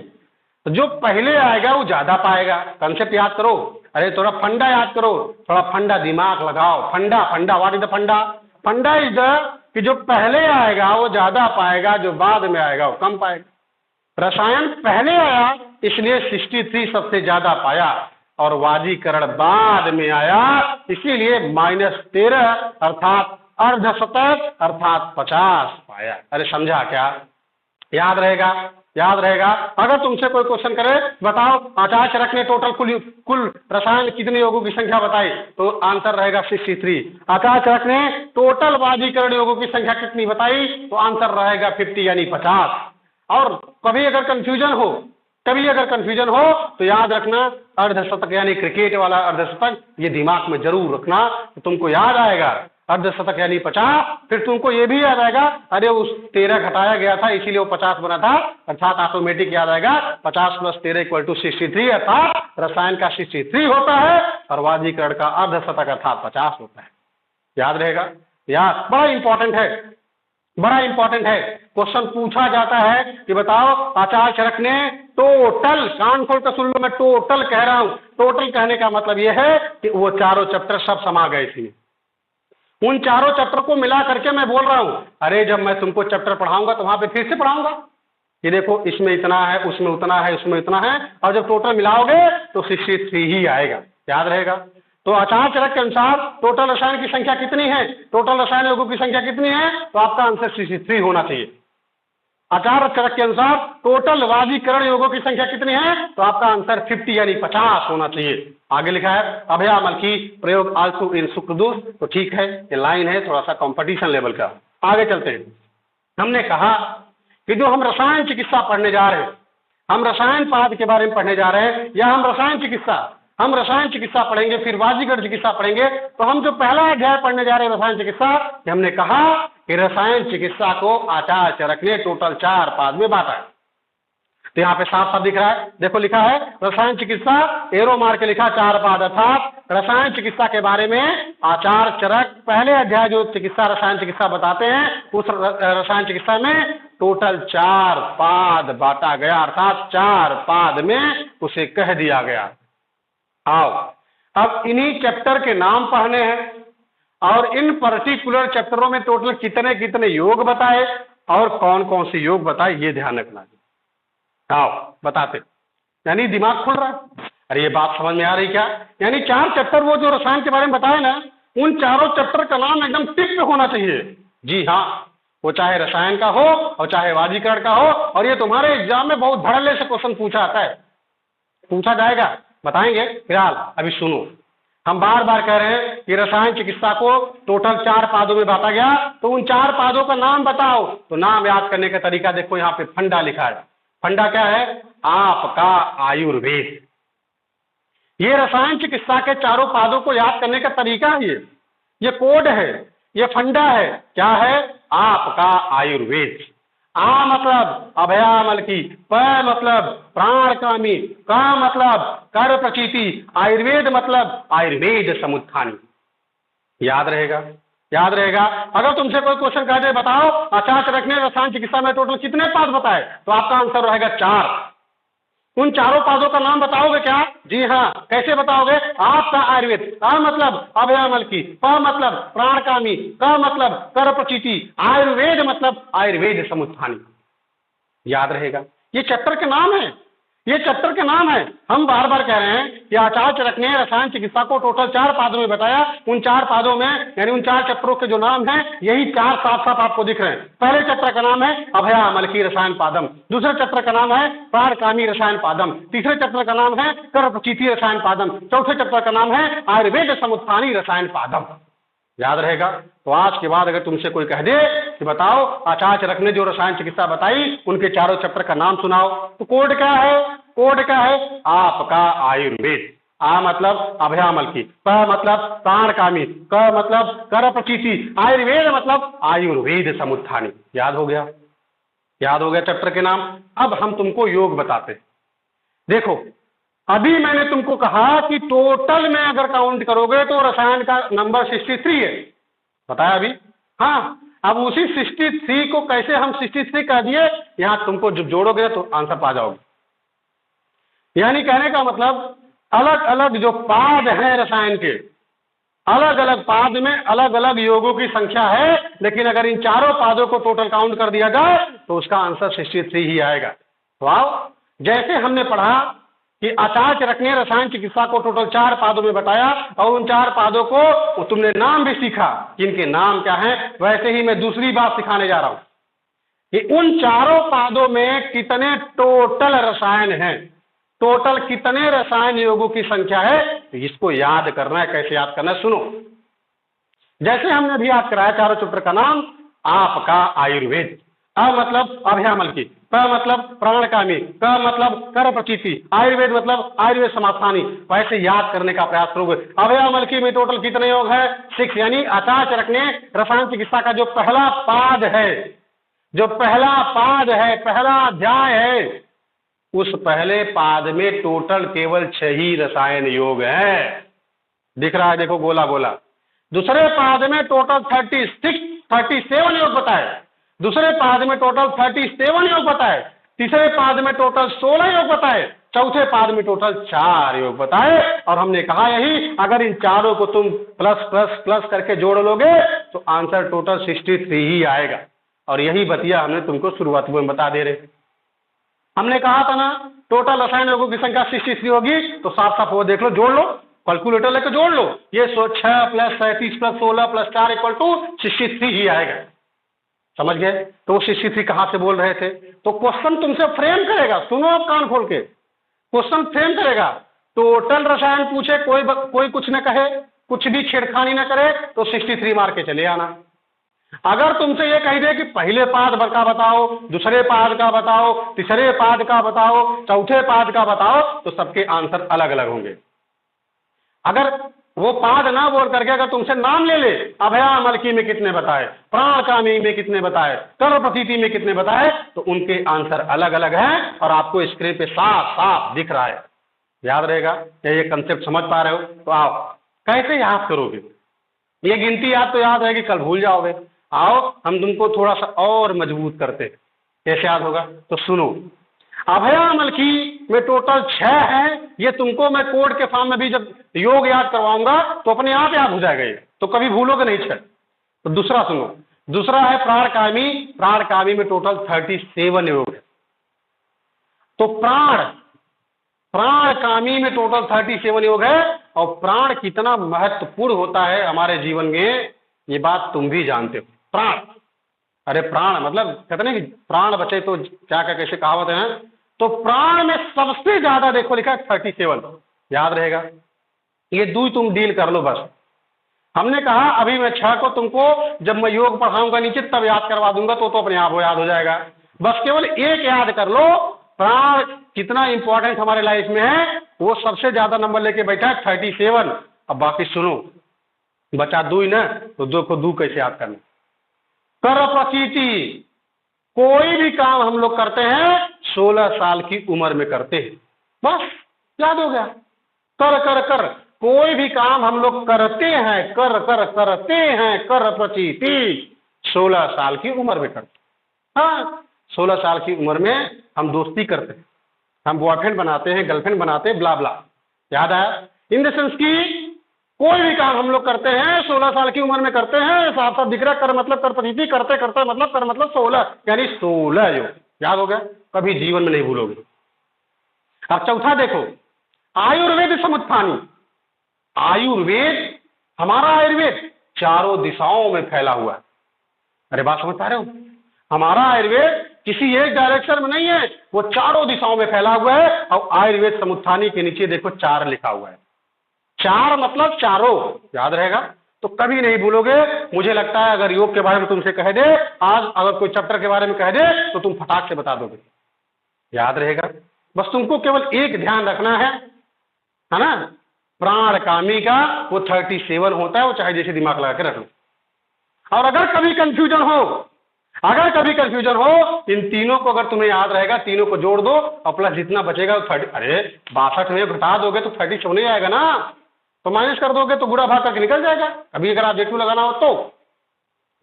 तो जो पहले आएगा वो ज्यादा पाएगा। कंसेप्ट याद करो, अरे थोड़ा फंडा याद करो, थोड़ा फंडा दिमाग लगाओ। फंडा व्हाट इज द फंडा? फंडा इज द कि जो पहले आएगा वो ज्यादा पाएगा, जो बाद में आएगा वो कम पाएगा। रसायन पहले आया इसलिए 63 सबसे ज्यादा पाया, और वाजीकरण बाद में आया इसीलिए -13 अर्थात अर्धशतक अर्थात 50 पाया। अरे समझा क्या? याद रहेगा, याद रहेगा। अगर तुमसे कोई क्वेश्चन करे बताओ आचार्य चरक ने टोटल कुल रसायन कितने योगों की संख्या बताई, तो आंसर रहेगा 63। आचार्य चरक ने टोटल वाजीकरण योगों की संख्या कितनी बताई, तो आंसर रहेगा 50 यानी 50। और कभी अगर कंफ्यूजन हो, कभी अगर कंफ्यूजन हो तो याद रखना अर्धशतक यानी क्रिकेट वाला अर्धशतक, ये दिमाग में जरूर रखना, तो तुमको याद आएगा। अर्धशतक यानी 50, फिर तुमको ये भी याद आएगा अरे उस 13 घटाया गया था इसीलिए वो 50 बना था, अर्थात ऑटोमेटिक याद आएगा 50 + 13 = 63, अर्थात रसायन का 63 होता है और वाजीकरण का अर्धशतक अर्थात 50 होता है। याद रहेगा, याद बड़ा इंपॉर्टेंट है, बड़ा इंपॉर्टेंट है। क्वेश्चन पूछा जाता है कि बताओ आचार्य चरक ने टोटल, कान खोल कर सुन लो, मैं टोटल कह रहा हूं, टोटल कहने का मतलब यह है कि वो चारों चैप्टर सब समा गए थे। उन चारों चैप्टर को मिला करके मैं बोल रहा हूं। अरे जब मैं तुमको चैप्टर पढ़ाऊंगा तो वहां पे फिर से पढ़ाऊंगा कि देखो इसमें इतना है, उसमें उतना है, उसमें इतना है, और जब टोटल मिलाओगे तो 63 ही आएगा। याद रहेगा। तो आचार्य चरक के अनुसार टोटल रसायन की संख्या कितनी है, टोटल रसायन योगों की संख्या कितनी है, तो आपका आंसर 63 होना चाहिए। आचार्य चरक के अनुसार टोटल वाजीकरण योगों की संख्या कितनी है, तो आपका आंसर 50 यानी 50 होना चाहिए। आगे लिखा है अभयामल की प्रयोग आल्सो इन सुक्रदोष, तो ठीक है, ये लाइन है थोड़ा सा कंपटीशन लेवल का। आगे चलते हैं। हमने कहा कि जो हम रसायन चिकित्सा पढ़ने जा रहे हैं, हम रसायन पाद के बारे में पढ़ने जा रहे हैं, या हम रसायन चिकित्सा पढ़ेंगे, फिर वाजीकरण चिकित्सा पढ़ेंगे। तो हम जो पहला अध्याय पढ़ने जा रहे हैं रसायन चिकित्सा, हमने कहा कि रसायन चिकित्सा को आचार्य चरक ने टोटल 4 पाद में बांटा है। तो यहाँ पे साफ साफ दिख रहा है, देखो लिखा है रसायन चिकित्सा, एरो मार के लिखा 4 पाद, अर्थात रसायन चिकित्सा के बारे में आचार्य चरक पहले अध्याय जो रसायन चिकित्सा बताते हैं, उस रसायन चिकित्सा में टोटल 4 पाद बांटा गया, अर्थात 4 पाद में उसे कह दिया गया। आओ अब इन्हीं चैप्टर के नाम पढ़ने हैं और इन पर्टिकुलर चैप्टरों में टोटल कितने कितने योग बताए और कौन कौन से योग बताए, ये ध्यान रखना। आओ बताते, यानी दिमाग खुल रहा है। अरे ये बात समझ में आ रही क्या? यानी 4 चैप्टर वो जो रसायन के बारे में बताए ना, उन चारों चैप्टर का नाम एकदम टिक पे होना चाहिए। जी हाँ, वो चाहे रसायन का हो और चाहे वाजीकरण का हो, और ये तुम्हारे एग्जाम में बहुत धड़ल्ले से क्वेश्चन पूछा आता है, पूछा जाएगा, बताएंगे। फिलहाल अभी सुनो, हम बार बार कह रहे हैं कि रसायन चिकित्सा को टोटल 4 पादों में बांटा गया, तो उन 4 पादों का नाम बताओ। तो नाम याद करने का तरीका देखो, यहाँ पे फंडा लिखा है। फंडा क्या है? आपका आयुर्वेद। ये रसायन चिकित्सा के चारों पादों को याद करने का तरीका है, ये कोड है, ये फंडा है। क्या है? आपका आयुर्वेद। आ मतलब अभयामल की, प मतलब प्राणकामी, क मतलब कर प्रचीति, आयुर्वेद मतलब आयुर्वेद समुत्थानी। याद रहेगा, याद रहेगा। अगर तुमसे कोई क्वेश्चन कह दे बताओ आचार्य चरक ने रसायन चिकित्सा में टोटल कितने पाद बताए, तो आपका आंसर रहेगा 4। उन चारों पादों का नाम बताओगे क्या? जी हाँ। कैसे बताओगे? आपका आयुर्वेद, आ मतलब अभयामल की, प मतलब प्राणकामी, क मतलब कर प्रचीति, आयुर्वेद मतलब आयुर्वेद समुत्थानी। याद रहेगा। ये चैप्टर के नाम है, ये चैप्टर के नाम है। हम बार बार कह रहे हैं कि आचार्य चरक ने रसायन चिकित्सा को टोटल 4 पादों में बताया। उन 4 पादों में यानी उन 4 चैप्टरों के जो नाम हैं, यही 4 साफ साफ आपको दिख रहे हैं। पहले चैप्टर का नाम है अभयामल की रसायन पादम, दूसरे चैप्टर का नाम है प्राणकामी रसायन पादम, तीसरे चैप्टर का नाम है कर प्रचीति रसायन पादम, चौथे चैप्टर का नाम है आयुर्वेद समुत्थानी रसायन पादम। याद रहेगा। तो आज के बाद अगर तुमसे कोई कह दे कि बताओ आचार्य चरक ने जो रसायन चिकित्सा बताई उनके चारों चैप्टर का नाम सुनाओ, तो कोड क्या है? कोड क्या है? आपका आयुर्वेद। आ मतलब अभयामल की, प मतलब प्राणकामी, क मतलब कर प्रचीति, आयुर्वेद मतलब आयुर्वेद समुत्थानी। याद हो गया, याद हो गया चैप्टर के नाम। अब हम तुमको योग बताते। देखो अभी मैंने तुमको कहा कि टोटल में अगर काउंट करोगे तो रसायन का नंबर 63 है, बताया अभी। हाँ, अब उसी 63 को कैसे हम 63 कह दिए, यहां तुमको जब जोड़ोगे तो आंसर पा जाओगे। यानी कहने का मतलब अलग अलग जो पाद हैं रसायन के, अलग अलग पाद में अलग अलग योगों की संख्या है, लेकिन अगर इन चारों पादों को टोटल काउंट कर दिया जाए तो उसका आंसर 63 ही आएगा। तो आओ, जैसे हमने पढ़ा कि आचार्य चरक ने रसायन चिकित्सा को टोटल 4 पादों में बताया और उन 4 पादों को तुमने नाम भी सीखा, जिनके नाम क्या हैं। वैसे ही मैं दूसरी बात सिखाने जा रहा हूं कि उन 4 पादों में कितने टोटल रसायन हैं, टोटल कितने रसायन योगों की संख्या है, तो इसको याद करना है। कैसे याद करना है, सुनो। जैसे हमने अभी याद कराया चारों चैप्टर का नाम आपका आयुर्वेद। अ मतलब अभयामल की, प मतलब प्राणकामी, क मतलब कर प्रचिति, आयुर्वेद मतलब आयुर्वेद समास्थानी। वैसे याद करने का प्रयास करोगे। अभयामल की में टोटल कितने योग है, 6। यानी आचार्य चरक ने रसायन चिकित्सा का जो पहला पाद है, जो पहला पाद है, पहला अध्याय है, उस पहले पाद में टोटल केवल 6 ही रसायन योग है। दिख रहा है, देखो गोला गोला। दूसरे पाद में टोटल 37 योग बताए, दूसरे पाद में टोटल 37 योग बताए, तीसरे पाद में टोटल 16 योग बताए, चौथे पाद में टोटल 4 योग बताए। और हमने कहा यही, अगर इन चारों को तुम प्लस प्लस प्लस करके जोड़ लोगे तो आंसर टोटल 63 ही आएगा। और यही बतिया हमने तुमको शुरुआत में बता दे रहे। हमने कहा था ना टोटल रसायन योगों की संख्या 63 होगी, तो साफ साफ वो देख लो, जोड़ लो, कैलकुलेटर लेकर जोड़ लो। ये 6 plus 37 plus 16 plus 4 equal to 63 ही आएगा। समझ गए? तो वो 63 कहां से बोल रहे थे? तो क्वेश्चन तुमसे फ्रेम करेगा, सुनो आप कान खोल के, क्वेश्चन फ्रेम करेगा। टोटल रसायन पूछे, कोई कुछ न कहे, कुछ भी छेड़खानी न करे, तो 63 मार के चले आना। अगर तुमसे ये कह दे कि पहले पाद का बताओ, दूसरे पाद का बताओ, तीसरे पाद का बताओ, चौथे पाद का बताओ, तो सबके आंसर अलग अलग होंगे। अगर वो पाद ना बोल करके अगर तुमसे नाम ले ले, अभयामलकी में कितने बताए, प्राणकामी में कितने बताए, कर प्रतीति में कितने बताए, तो उनके आंसर अलग अलग हैं और आपको स्क्रीन पे साफ साफ दिख रहा है। याद रहेगा? ये कंसेप्ट समझ पा रहे हो? तो आप कैसे याद करोगे? ये गिनती याद तो याद रहेगी, कल भूल जाओगे। आओ हम तुमको थोड़ा सा और मजबूत करते हैं, कैसे याद होगा? तो सुनो, अभयामलकी में टोटल 6 है। ये तुमको मैं कोड के फॉर्म में भी जब योग याद करवाऊंगा तो अपने आप याद हो जाएगा, ये तो कभी भूलोगे नहीं 6। तो दूसरा सुनो, दूसरा है प्राणकामी। प्राणकामी में टोटल 37 योग है। तो प्राणकामी में टोटल 37 योग है। और प्राण कितना महत्वपूर्ण होता है हमारे जीवन में, ये बात तुम भी जानते हो। प्राण, अरे प्राण मतलब कहते नहीं कि प्राण बचे तो क्या क्या कैसे कहावत है। तो प्राण में सबसे ज्यादा देखो लिखा है 37, याद रहेगा। ये दो तुम डील कर लो बस। हमने कहा अभी मैं 6 को तुमको जब मैं योग पढ़ाऊंगा नीचे तब याद करवा दूंगा, तो अपने आप वो याद हो जाएगा। बस केवल एक याद कर लो, प्राण कितना इंपॉर्टेंट हमारे लाइफ में है, वो सबसे ज्यादा नंबर लेके बैठा है 37। अब बाकी सुनो, बचा 2 ही ना, तो 2 को 2 कैसे याद करना? कर प्रतीति, कोई भी काम हम लोग करते हैं 16 साल की उम्र में करते हैं, बस याद हो गया। कर कर कर, कोई भी काम हम लोग करते हैं, करते हैं, कर प्रतीति 16 साल की उम्र में करते। हाँ, 16 साल की उम्र में हम दोस्ती करते हैं, हम बॉयफ्रेंड बनाते हैं, गर्लफ्रेंड बनाते हैं, ब्ला ब्ला। याद आया? इन द सेंस की कोई भी काम हम लोग करते हैं 16 साल की उम्र में करते हैं। साफ साफ दिख रहा, कर मतलब कर प्रतीति, करते करते मतलब कर मतलब 16, यानी 16 योग। याद हो गया? कभी जीवन में नहीं भूलोगे। अब चौथा देखो, आयुर्वेद समुत्थानी। आयुर्वेद, हमारा आयुर्वेद चारों दिशाओं में फैला हुआ है। अरे बात समझ पा रहे हो? हमारा आयुर्वेद किसी एक डायरेक्शन में नहीं है, वो चारों दिशाओं में फैला हुआ है। और आयुर्वेद समुत्थानी के नीचे देखो 4 लिखा हुआ है। 4 मतलब चारों, याद रहेगा? तो कभी नहीं भूलोगे। मुझे लगता है अगर योग के बारे में तुमसे कह दे आज, अगर कोई चैप्टर के बारे में कह दे तो तुम फटाक से बता दोगे, याद रहेगा। बस तुमको केवल एक ध्यान रखना है ना, प्राणकामी का वो 37 होता है, वो चाहे जैसे दिमाग लगा के रख लो। और अगर कभी कंफ्यूजन हो, इन तीनों को अगर तुम्हें याद रहेगा, तीनों को जोड़ दो और प्लस जितना बचेगा 30, अरे 62 में घटा दोगे तो 37 नहीं आएगा ना, तो माइनस कर दोगे तो गुणा भाग करके निकल जाएगा। अभी अगर ऑब्जेक्टिव लगाना हो तो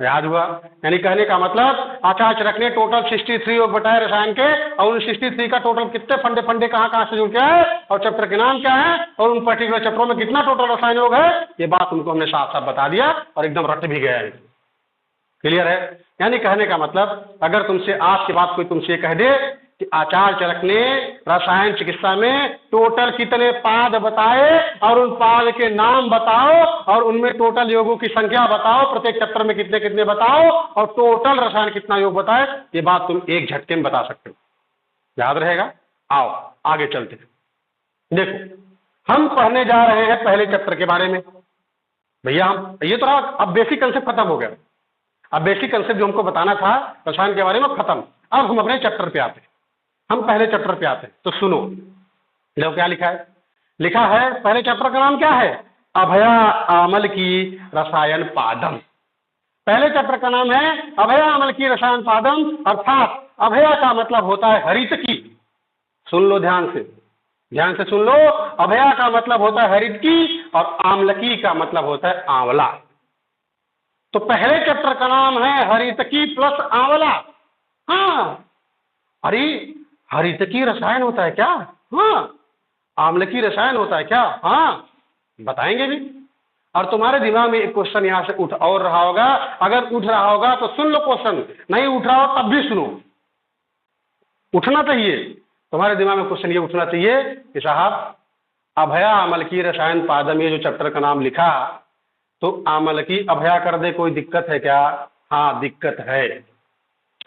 याद हुआ। यानी कहने का मतलब आचार्य चरक ने टोटल 63 योग बताए रसायन के, और उन 63 का टोटल कितने फंडे कहाँ से जुड़ गया है, और चैप्टर के नाम क्या है, और उन पर्टिकुलर चैप्टरों में कितना टोटल रसायन योग है, ये बात तुमको हमने साफ साफ बता दिया और एकदम रट भी गया है। क्लियर है? यानी कहने का मतलब अगर तुमसे आज के बाद कोई तुमसे कह दे कि आचार्य चरक ने रसायन चिकित्सा में टोटल कितने पाद बताए और उन पाद के नाम बताओ और उनमें टोटल योगों की संख्या बताओ, प्रत्येक चैप्टर में कितने कितने बताओ और टोटल रसायन कितना योग बताए। ये बात तुम एक झटके में बता सकते हो, याद रहेगा। आओ आगे चलते हैं। देखो हम पढ़ने जा रहे हैं पहले चैप्टर के बारे में। भैया हम ये तो अब बेसिक कंसेप्ट खत्म हो गया। अब बेसिक कंसेप्ट जो हमको बताना था रसायन के बारे में खत्म। अब हम अपने चैप्टर पे आते हैं, हम पहले चैप्टर पे आते हैं। तो सुनो, लो क्या लिखा है। लिखा है पहले चैप्टर का नाम क्या है, अभया आमल की रसायन पादम। पहले चैप्टर का नाम है अभया आमल की रसायन पादम, अर्थात अभया का मतलब होता है हरितकी। सुन लो ध्यान से, ध्यान से सुन लो। अभया का मतलब होता है हरितकी और आमलकी का मतलब होता है आंवला। तो पहले चैप्टर का नाम है हरितकी प्लस आंवला। हाँ, अरे हरितकी रसायन होता है क्या? हाँ। आम्लकी रसायन होता है क्या? हाँ, बताएंगे भी। और तुम्हारे दिमाग में एक क्वेश्चन यहां से उठ और रहा होगा, अगर उठ रहा होगा तो सुन लो क्वेश्चन, नहीं उठ रहा हो तब भी सुनो, उठना चाहिए। तुम्हारे दिमाग में क्वेश्चन ये उठना चाहिए कि साहब अभया आमलकी रसायन पादम, ये जो चैप्टर का नाम लिखा, तो आमलकी अभया कर दे, कोई दिक्कत है क्या? हाँ दिक्कत है।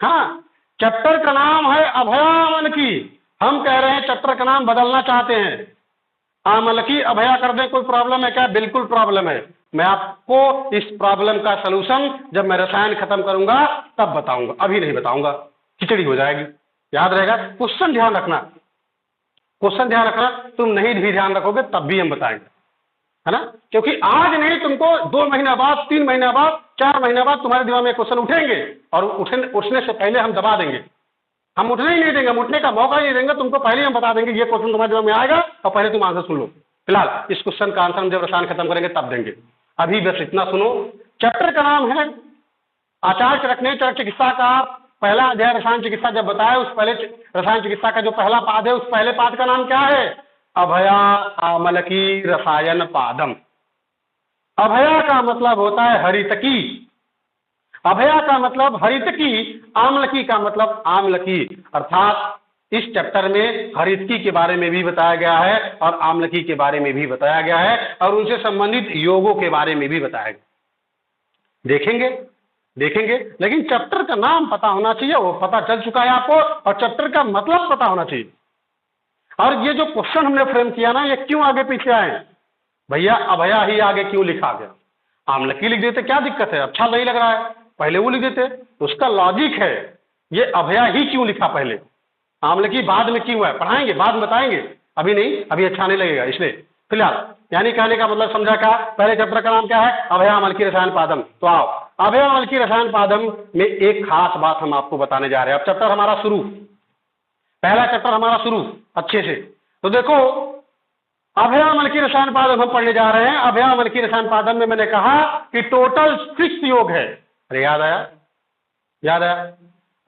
हाँ, चैप्टर का नाम है अभया आमलकी, हम कह रहे हैं चैप्टर का नाम बदलना चाहते हैं, आमलकी अभया कर दे, कोई प्रॉब्लम है क्या? बिल्कुल प्रॉब्लम है। मैं आपको इस प्रॉब्लम का सलूशन जब मैं रसायन खत्म करूंगा तब बताऊंगा, अभी नहीं बताऊंगा, खिचड़ी हो जाएगी। याद रहेगा, क्वेश्चन ध्यान रखना, क्वेश्चन ध्यान रखना। तुम नहीं भी ध्यान रखोगे तब भी हम बताएंगे, है ना। क्योंकि आज नहीं, तुमको 2 महीना बाद, 3 महीना बाद, 4 महीना बाद तुम्हारे दिमाग में क्वेश्चन उठेंगे और उठने से पहले हम दबा देंगे। हम उठने ही नहीं देंगे, हम उठने का मौका ही नहीं देंगे तुमको, पहले हम बता देंगे ये क्वेश्चन तुम्हारे दिमाग में आएगा और पहले तुम आंसर सुन लो। फिलहाल इस क्वेश्चन का आंसर हम जब रसायन खत्म करेंगे तब देंगे, अभी बस इतना सुनो। चैप्टर का नाम है आचार्य चरक ने चरक चिकित्सा का पहला अध्याय रसायन चिकित्सा जब बताया, उस पहले रसायन चिकित्सा का जो पहला पाद है, उस पहले पाद का नाम क्या है? अभया आमलकी रसायन पादम। अभया का मतलब होता है हरितकी, अभया का मतलब हरितकी, आमलकी का मतलब आमलकी। अर्थात इस चैप्टर में हरितकी के बारे में भी बताया गया है और आमलकी के बारे में भी बताया गया है और उनसे संबंधित योगों के बारे में भी बताया गया। देखेंगे देखेंगे, लेकिन चैप्टर का नाम पता होना चाहिए, वो पता चल चुका है आपको, और चैप्टर का मतलब पता होना चाहिए। और ये जो क्वेश्चन हमने फ्रेम किया ना, ये क्यों आगे पीछे आए? भैया अभया ही आगे क्यों लिखा गया? आमलकी लिख देते, क्या दिक्कत है? अच्छा नहीं लग रहा है, पहले वो लिख देते, उसका लॉजिक है। ये अभया ही क्यों लिखा पहले, आमलकी बाद में क्यों है? पढ़ाएंगे, बाद में बताएंगे, अभी नहीं, अभी अच्छा नहीं लगेगा इसलिए। फिलहाल यानी कहने का मतलब समझा क्या? पहले चैप्टर का नाम क्या है? अभया आमलकी रसायन पादम। तो आओ, अभया आमलकी रसायन पादम में एक खास बात हम आपको बताने जा रहे हैं। अब चैप्टर हमारा शुरू, पहला चैप्टर हमारा शुरू अच्छे से। तो देखो, अभया आमलकी रसायन पादम हम पढ़ने जा रहे हैं। अभया आमलकी रसायन पादम में मैंने कहा कि टोटल 6 योग है। अरे याद आया, याद आया?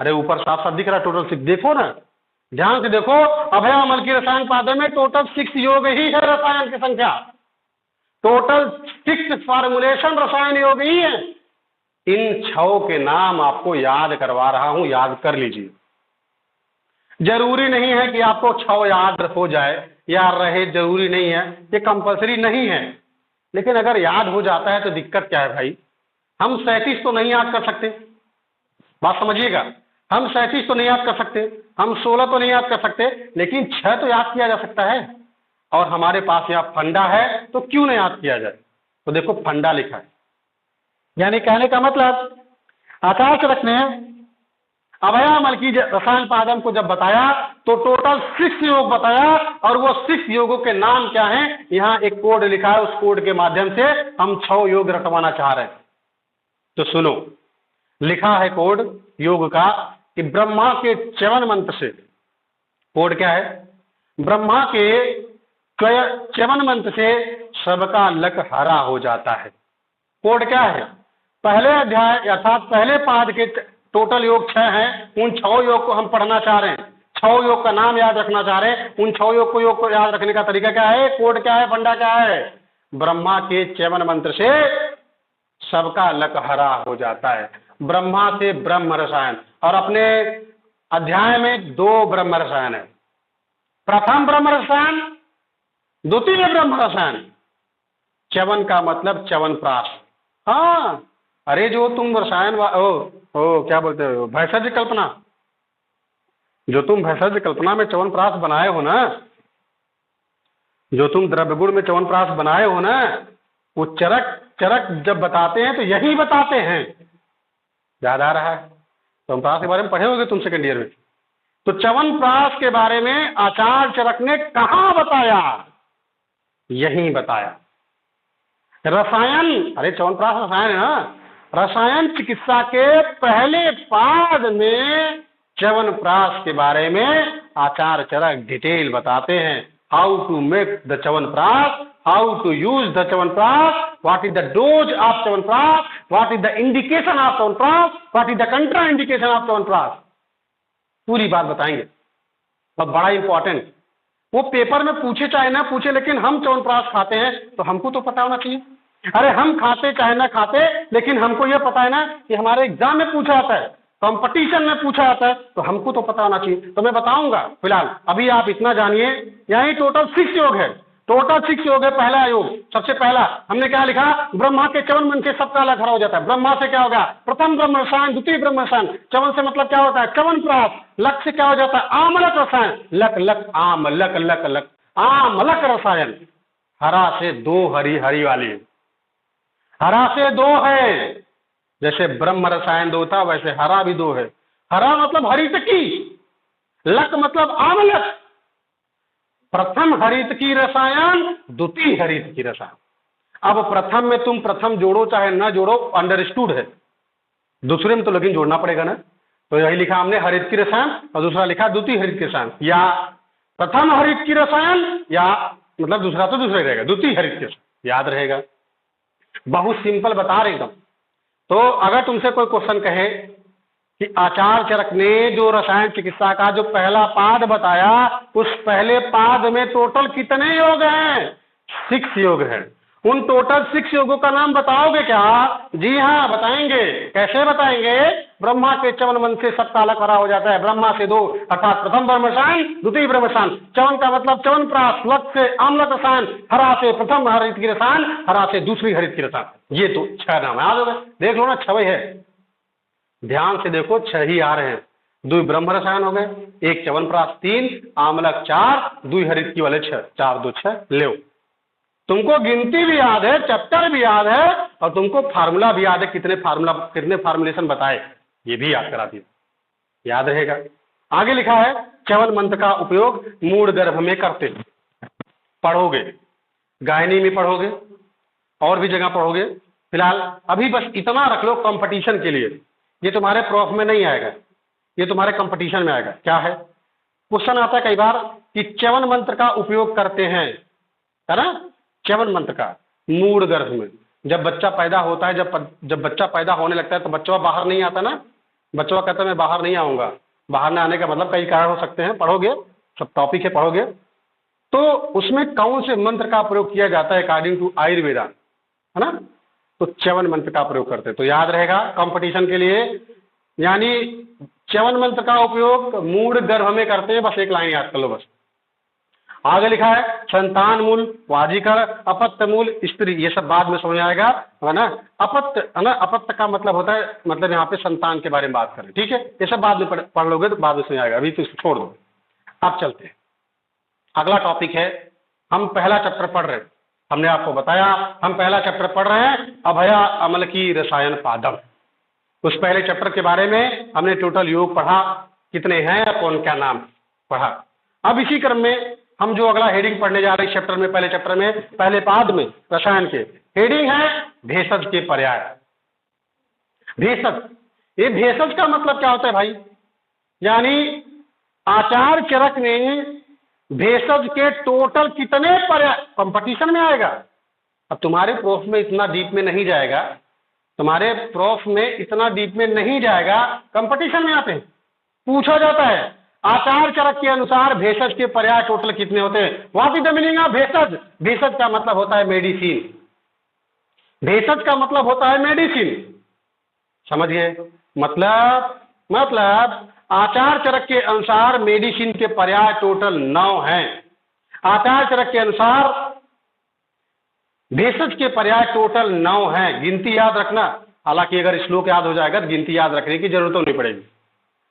अरे ऊपर साफ साफ दिख रहा है टोटल 6, देखो ना, ध्यान से देखो। अभया आमलकी रसायन पादम में टोटल 6 योग ही है, रसायन की संख्या टोटल 6 फॉर्मुलेशन रसायन योग ही है। इन 6 के नाम आपको याद करवा रहा हूं, याद कर लीजिए। जरूरी नहीं है कि आपको 6 याद हो जाए या रहे, जरूरी नहीं है, ये कंपलसरी नहीं है, लेकिन अगर याद हो जाता है तो दिक्कत क्या है भाई? हम 37 तो नहीं याद कर सकते, बात समझिएगा। हम 37 तो नहीं याद कर सकते, हम 16 तो नहीं याद कर सकते, लेकिन 6 तो याद किया जा सकता है। और हमारे पास यहाँ फंडा है, तो क्यों नहीं याद किया जाए? तो देखो फंडा लिखा है, यानी कहने का मतलब आचार्य चरक ने अभया आमलकी रसायन पादम को जब बताया तो टोटल 6 योग बताया, और वो 6 योगों के नाम क्या हैं? यहाँ एक कोड लिखा है, उस कोड के माध्यम से हम 6 योग रटवाना चाह रहे हैं। तो सुनो, लिखा है कोड योग का कि ब्रह्मा के च्यवन मंत्र से, कोड क्या है? ब्रह्मा के च्यवन मंत्र से सबका लक हरा हो जाता है। कोड क्या है? पहले अध्याय अर्थात पहले पाद के टोटल योग 6 हैं, उन 6 योग को हम पढ़ना चाह रहे हैं, 6 योग का नाम याद रखना चाह रहे हैं। उन 6 योग को याद रखने का तरीका क्या है? कोड क्या है? फंडा क्या है? ब्रह्मा के च्यवन मंत्र से सबका लक हरा हो जाता है। ब्रह्मा से ब्रह्म रसायन, और अपने अध्याय में 2 ब्रह्म रसायन है। प्रथम ब्रह्म रसायन, द्वितीय ब्रह्म रसायन। च्यवन का मतलब च्यवनप्राश। हाँ, अरे जो तुम रसायन क्या बोलते हो, भैषज कल्पना, जो तुम भैषज कल्पना में च्यवनप्राश बनाए हो ना, जो तुम द्रव्य गुण में च्यवनप्राश बनाए हो ना, वो चरक चरक जब बताते हैं तो यही बताते हैं। याद आ रहा है? च्यवनप्राश के बारे में पढ़े होगे तुम सेकंड ईयर में। तो च्यवनप्राश के बारे में आचार्य चरक ने कहाँ बताया? यही बताया। रसायन, अरे च्यवनप्राश रसायन है ना, रसायन चिकित्सा के पहले पाद में च्यवनप्राश के बारे में आचार्य चरक डिटेल बताते हैं। How to make the chyawanprash, how to use the chyawanprash, what is the dose of chyawanprash, what is the indication of chyawanprash, what is the contraindication of chyawanprash, पूरी बात बताएंगे। और बड़ा इंपॉर्टेंट, वो पेपर में पूछे चाहे ना पूछे, लेकिन हम च्यवनप्राश खाते हैं तो हमको तो पता होना चाहिए। अरे हम खाते चाहे ना खाते, लेकिन हमको ये पता है ना कि हमारे एग्जाम में पूछा जाता है, कंपटीशन में पूछा जाता है, तो हमको तो पता होना चाहिए। तो मैं बताऊंगा, फिलहाल अभी आप इतना जानिए। यही टोटल 6 योग है, टोटल 6 योग है। पहला योग, सबसे पहला हमने क्या लिखा? ब्रह्मा के च्यवन मन से सबका अलग खड़ा हो जाता है। ब्रह्मा से क्या होगा? प्रथम ब्रह्म रसायन, द्वितीय ब्रह्म रसायन। च्यवन से मतलब क्या होता है? च्यवनप्राश। लक से क्या हो जाता है? आमलक रसायन। लक लक आम, लक लक लक आमलक रसायन। हरा से 2 हरी, हरी वाली हरा से 2 है। जैसे ब्रह्म रसायन 2 था, वैसे हरा भी 2 है। हरा मतलब हरितकी, लक मतलब आमलक। प्रथम हरित की रसायन, द्वितीय हरित की रसायन। अब प्रथम में तुम प्रथम जोड़ो चाहे ना जोड़ो, अंडरस्टूड है। दूसरे में तो लेकिन जोड़ना पड़ेगा ना। तो यही लिखा हमने हरित की रसायन, और दूसरा लिखा द्वितीय हरित की रसायन, या प्रथम हरित की रसायन, या मतलब दूसरा तो दूसरा ही रहेगा, द्वितीय हरित की रसायन। याद रहेगा, बहुत सिंपल बता रहे एकदम। तो अगर तुमसे कोई क्वेश्चन कहे कि आचार्य चरक ने जो रसायन चिकित्सा का जो पहला पाद बताया, उस पहले पाद में टोटल कितने योग हैं? 6 योग हैं। उन टोटल 6 योगों का नाम बताओगे क्या? जी हाँ, बताएंगे। कैसे बताएंगे? ब्रह्मा के च्यवन मन से सबका अलग हरा हो जाता है। ब्रह्मा से 2, अर्थात प्रथम ब्रह्म रसायन, द्वितीय ब्रह्म रसायन। च्यवन का मतलब च्यवनप्राश, लक से आमलक रसायन, हरा से प्रथम हरित की रसायन, हरा से दूसरी हरित की रसायन। ये तो 6 नाम याद हो गए। देख लो ना, 6 है। ध्यान से देखो, 6 ही आ रहे हैं। 2 ब्रह्म रसायन हो गए, 1 च्यवनप्राश, 3 आमलक, 4 2 हरित की वाले 6, 4 2 6 ले। तुमको गिनती भी याद है, चैप्टर भी याद है, और तुमको फार्मूला भी याद है। कितने फार्मुलेशन बताए, ये भी याद करा दिया, याद रहेगा। आगे लिखा है, च्यवन मंत्र का उपयोग मूढ़ गर्भ में करते हैं। पढ़ोगे, गायनी में पढ़ोगे, और भी जगह पढ़ोगे। फिलहाल अभी बस इतना रख लो कंपटीशन के लिए। ये तुम्हारे प्रोफ में नहीं आएगा, ये तुम्हारे कंपटीशन में आएगा। क्या है? क्वेश्चन आता है कई बार कि च्यवन मंत्र का उपयोग करते हैं, है ना? च्यवन मंत्र का मूढ़ गर्भ में, जब बच्चा पैदा होता है, जब बच्चा पैदा होने लगता है तो बच्चा बाहर नहीं आता ना। बच्चा कहता है मैं बाहर नहीं आऊंगा। बाहर न आने का मतलब कई कारण हो सकते हैं, पढ़ोगे, सब टॉपिक है, पढ़ोगे। तो उसमें कौन से मंत्र का प्रयोग किया जाता है अकॉर्डिंग टू आयुर्वेदा, है ना? तो च्यवन मंत्र का प्रयोग करते हैं। तो याद रहेगा कंपटीशन के लिए, यानी च्यवन मंत्र का उपयोग मूढ़ गर्भ में करते हैं। बस एक लाइन याद कर लो बस। आगे लिखा है, संतान मूल, वाजिकर, अपत्य मूल, स्त्री। ये सब बाद में समझ आएगा, है ना? अपत्य, है ना? अपत्य का मतलब होता है, मतलब यहाँ पे संतान के बारे में बात करें, ठीक है? ये सब बाद में पढ़ लोगे तो बाद में समझ आएगा, अभी तो इसको छोड़ दो। अब चलते हैं, अगला टॉपिक है। हम पहला चैप्टर पढ़ रहे हैं, हमने आपको बताया हम पहला चैप्टर पढ़ रहे हैं, अभया अमल की रसायन पादम। उस पहले चैप्टर के बारे में हमने टोटल योग पढ़ा, कितने हैं, कौन क्या नाम पढ़ा। अब इसी क्रम में हम जो अगला हेडिंग पढ़ने जा रहे हैं चैप्टर में, पहले चैप्टर में, पहले पाद में रसायन के हेडिंग है भेषज के पर्याय। भेषज, ये भेषज का मतलब क्या होता है भाई? यानी आचार्य चरक ने भेषज के टोटल कितने पर्याय, कंपटीशन में आएगा। अब तुम्हारे प्रोफ में इतना डीप में नहीं जाएगा, तुम्हारे प्रोफ में इतना डीप में नहीं जाएगा, कंपटीशन में आते हैं, पूछा जाता है आचार्य चरक के अनुसार भेषज के पर्याय टोटल कितने होते हैं। What is the meaning of bheshaj? भेषज का मतलब होता है मेडिसिन। भेषज का मतलब होता है मेडिसिन, समझिए। मतलब आचार चरक के अनुसार मेडिसिन के पर्याय टोटल 9 हैं। आचार चरक के अनुसार भेषज के पर्याय टोटल 9 हैं। गिनती याद रखना, हालांकि अगर श्लोक याद हो जाएगा तो गिनती याद रखने की जरूरत तो नहीं पड़ेगी,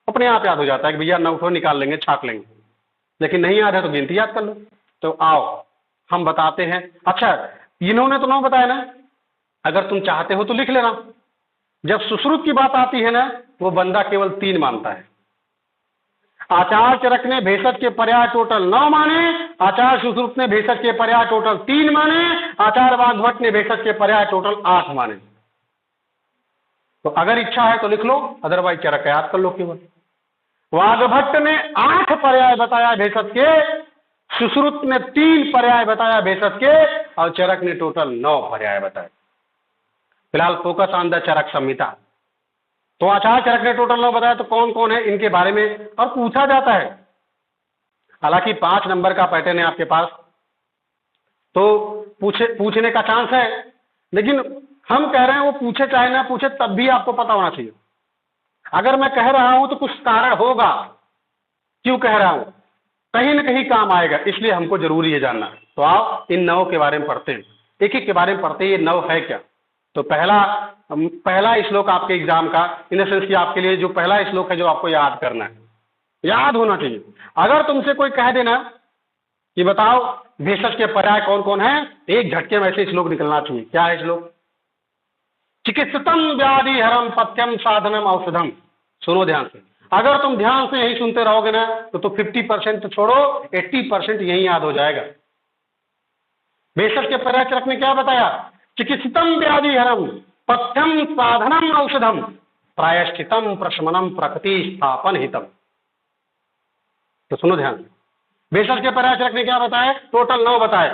अपने आप याद हो जाता है कि भैया 9 को निकाल लेंगे, छाप लेंगे। लेकिन नहीं याद है तो गिनती याद कर लो। तो आओ हम बताते हैं। अच्छा, इन्होंने तो 9 बताया ना, अगर तुम चाहते हो तो लिख लेना। जब सुश्रुत की बात आती है ना, वो बंदा केवल 3 मानता है। आचार चरक ने भेषज के पर्याय टोटल 9 माने, आचार सुश्रुत ने भेषज के पर्याय टोटल 3 माने, आचार वाग्भट ने भेषज के पर्याय टोटल 8 माने। तो अगर इच्छा है तो लिख लो, अदरवाइज चरक याद कर लो केवल। वाग्भट ने 8 पर्याय बताया भेषज के, सुश्रुत ने 3 पर्याय बताया भेषज के, और चरक ने टोटल 9 पर्याय बताए। फिलहाल फोकस ऑन द चरक संहिता। तो आचार चरक ने टोटल 9 बताया, तो कौन कौन है इनके बारे में और पूछा जाता है। हालांकि 5 नंबर का पैटर्न है आपके पास, तो पूछने का चांस है, लेकिन हम कह रहे हैं वो पूछे चाहे ना पूछे तब भी आपको पता होना चाहिए। अगर मैं कह रहा हूं तो कुछ कारण होगा क्यों कह रहा हूं, कहीं ना कहीं काम आएगा, इसलिए हमको जरूरी है जानना। तो आओ इन 9 के बारे में पढ़ते हैं, एक एक के बारे में पढ़ते हैं। ये 9 है क्या? तो पहला श्लोक आपके एग्जाम का, इन सेंस कि आपके लिए जो पहला श्लोक है जो आपको याद करना है, याद होना चाहिए। अगर तुमसे कोई कह देना कि बताओ भेषज के पर्याय कौन कौन है, एक झटके में ऐसे श्लोक निकलना चाहिए। क्या है श्लोक? चिकित्सतम व्याधि हरम पथ्यम साधनम औषधम। सुनो ध्यान से, अगर तुम ध्यान से यही सुनते रहोगे ना तो 50% तो छोड़ो, 80% यही याद हो जाएगा। भेषज के पर्याय चरक ने क्या बताया? चिकित्सितम व्याधि हरम पथ्यम साधनम औषधम प्रायश्चितम प्रशमनम प्रकृति स्थापन हितम। तो सुनो ध्यान से, भेषज के पर्याय चरक ने क्या बताया? टोटल 9 बताए।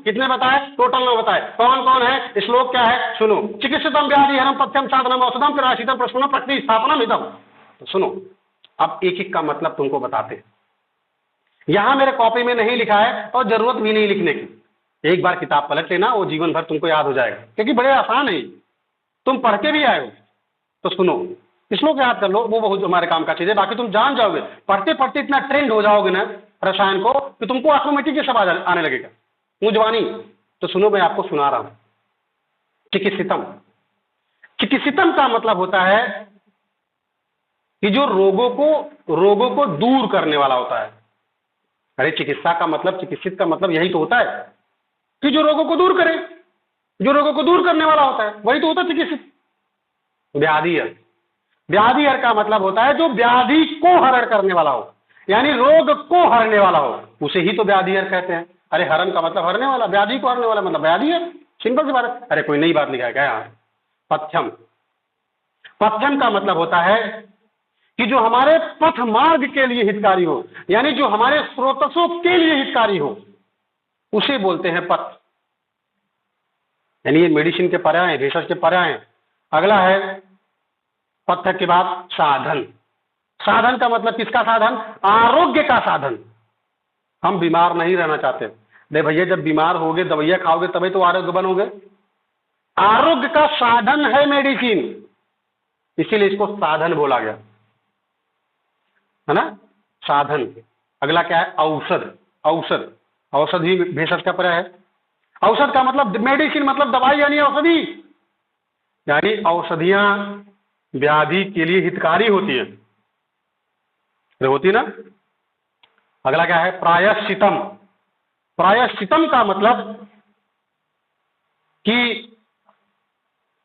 कितने बताए? टोटल 9 बताए। कौन कौन है? श्लोक क्या है? सुनो। चिकित्सितम व्याधि हरम पथ्यम साधनम औषधम प्रायश्चितम प्रशमनम प्रकृति स्थापनम हितम। तो सुनो, अब एक एक का मतलब तुमको बताते हैं। यहां मेरे कॉपी में नहीं लिखा है और जरूरत भी नहीं लिखने की। एक बार किताब पलट लेना, वो जीवन भर तुमको याद हो जाएगा, क्योंकि बड़े आसान है, तुम पढ़ के भी आए हो। तो सुनो, श्लोक याद कर लो, वो बहुत हमारे काम का चीज है। बाकी तुम जान जाओगे, पढ़ते पढ़ते इतना ट्रेंड हो जाओगे ना रसायन को कि तुमको ऑटोमेटिक ये सब आने लगेगा, मुंजवानी। तो सुनो, मैं आपको सुना रहा हूं। चिकित्सितम, चिकित्सितम का मतलब होता है कि जो रोगों को दूर करने वाला होता है। अरे चिकित्सा का मतलब, चिकित्सित का मतलब यही तो होता है कि जो रोगों को दूर करे, जो रोगों को दूर करने वाला होता है, वही तो होता है चिकित्सित। व्याधिहर, व्याधिहर का मतलब होता है जो व्याधि को हरण करने वाला हो, यानी रोग को हरने वाला हो, उसे ही तो व्याधिहर कहते हैं। अरे हरण का मतलब हरने वाला, व्याधि को हरने वाला मतलब व्याधिहर। सिंपल सी बात है। अरे कोई नई बात लिखा है क्या यहाँ? पथ्यम, पथ्यम का मतलब होता है कि जो हमारे पथ मार्ग के लिए हितकारी हो, यानी जो हमारे स्रोतसों के लिए हितकारी हो, उसे बोलते हैं पथ। यानी ये मेडिसिन के पर्याय हैं, भेषज के पर्याय हैं। अगला है पथ के बाद साधन। साधन का मतलब किसका साधन? आरोग्य का साधन। हम बीमार नहीं रहना चाहते। नहीं भैया, जब बीमार होगे दवाइयां खाओगे तभी तो आरोग्य बनोगे। आरोग्य का साधन है मेडिसिन, इसीलिए इसको साधन बोला गया है ना, साधन। अगला क्या है? औषध। औषध, औषध ही भेषज का पर्याय है। औषध का मतलब मेडिसिन, मतलब दवाई, यानी औषधि, यानी औषधियां व्याधि के लिए हितकारी होती है, होती ना। अगला क्या है? प्रायश्चितम। प्रायश्चितम का मतलब कि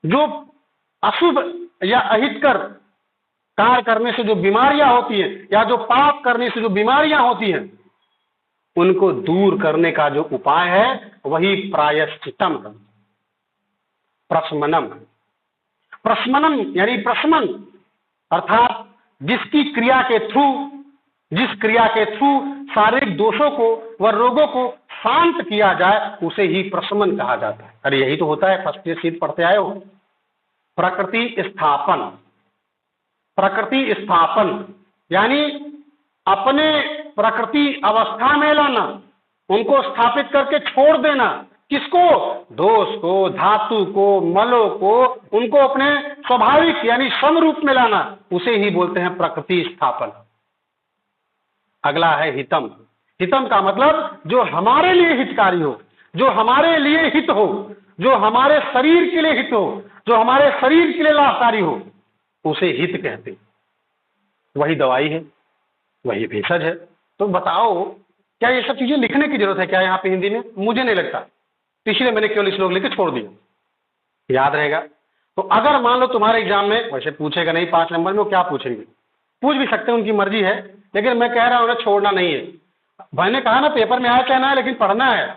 जो अशुभ या अहितकर कार्य करने से जो बीमारियां होती हैं, या जो पाप करने से जो बीमारियां होती हैं, उनको दूर करने का जो उपाय है वही प्रायश्चितम है। प्रशमनम, प्रशमनम यानी प्रशमन, अर्थात जिस क्रिया के थ्रू शारीरिक दोषों को व रोगों को शांत किया जाए, उसे ही प्रशमन कहा जाता है। अरे यही तो होता है, फर्स्ट ईयर सीट पढ़ते आए हो। प्रकृति स्थापन, प्रकृति स्थापन यानी अपने प्रकृति अवस्था में लाना, उनको स्थापित करके छोड़ देना, किसको? दोष को, धातु को, मलों को, उनको अपने स्वाभाविक यानी सम रूप में लाना, उसे ही बोलते हैं प्रकृति स्थापन। अगला है हितम। हितम का मतलब जो हमारे लिए हितकारी हो, जो हमारे लिए हित हो, जो हमारे शरीर के लिए हित हो, जो हमारे शरीर के लिए लाभकारी हो, उसे हित कहते हैं। वही दवाई है, वही भेषज है। तो बताओ क्या ये सब चीजें लिखने की जरूरत है क्या यहाँ पे हिंदी में? मुझे नहीं लगता, इसलिए मैंने केवल श्लोक लिख के छोड़ दिया, याद रहेगा। तो अगर मान लो तुम्हारे एग्जाम में वैसे पूछेगा नहीं 5 नंबर में, वो क्या पूछेंगे? पूछ भी सकते हैं, उनकी मर्जी है, लेकिन मैं कह रहा हूँ उन्हें छोड़ना नहीं है। मैंने कहा ना पेपर में आया कहना है, लेकिन पढ़ना है,